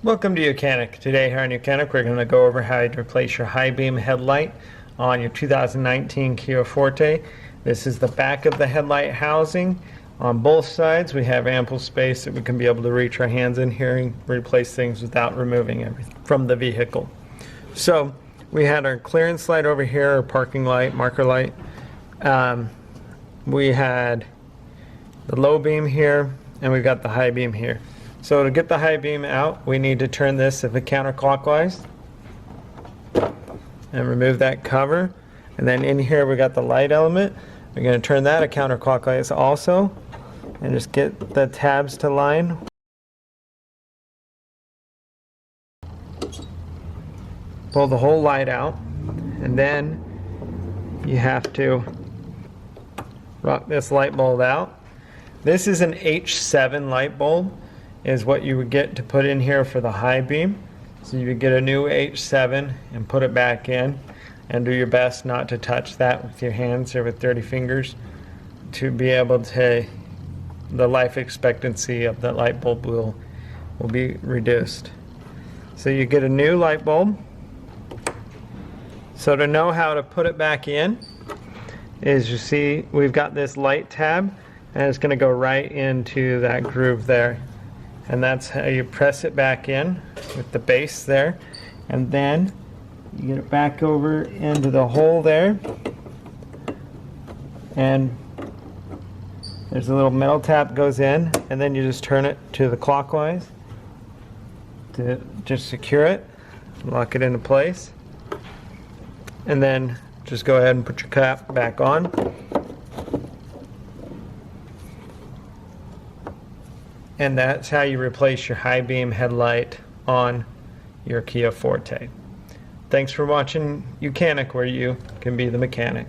Welcome to YOUCANIC. Today here on YOUCANIC we're going to go over how to replace your high beam headlight on your 2019 Kia Forte. This is the back of the headlight housing. On both sides we have ample space that we can be able to reach our hands in here and replace things without removing everything from the vehicle. So we had our clearance light over here, our parking light, marker light. We had the low beam here and we've got the high beam here. So to get the high beam out, we need to turn this counterclockwise and remove that cover. And then in here we got the light element. We're going to turn that counterclockwise also and just get the tabs to line. Pull the whole light out, and then you have to rock this light bulb out. This is an H7 light bulb. Is what you would get to put in here for the high beam. So you would get a new H7 and put it back in, and do your best not to touch that with your hands or with dirty fingers to be able to, the life expectancy of the light bulb will be reduced. So you get a new light bulb. So to know how to put it back in is, you see we've got this light tab and it's going to go right into that groove there. And that's how you press it back in with the base there, and then you get it back over into the hole there, and there's a little metal tap goes in, and then you just turn it to the clockwise to just secure it, lock it into place, and then just go ahead and put your cap back on. And that's how you replace your high beam headlight on your Kia Forte. Thanks for watching YOUCANIC, where you can be the mechanic.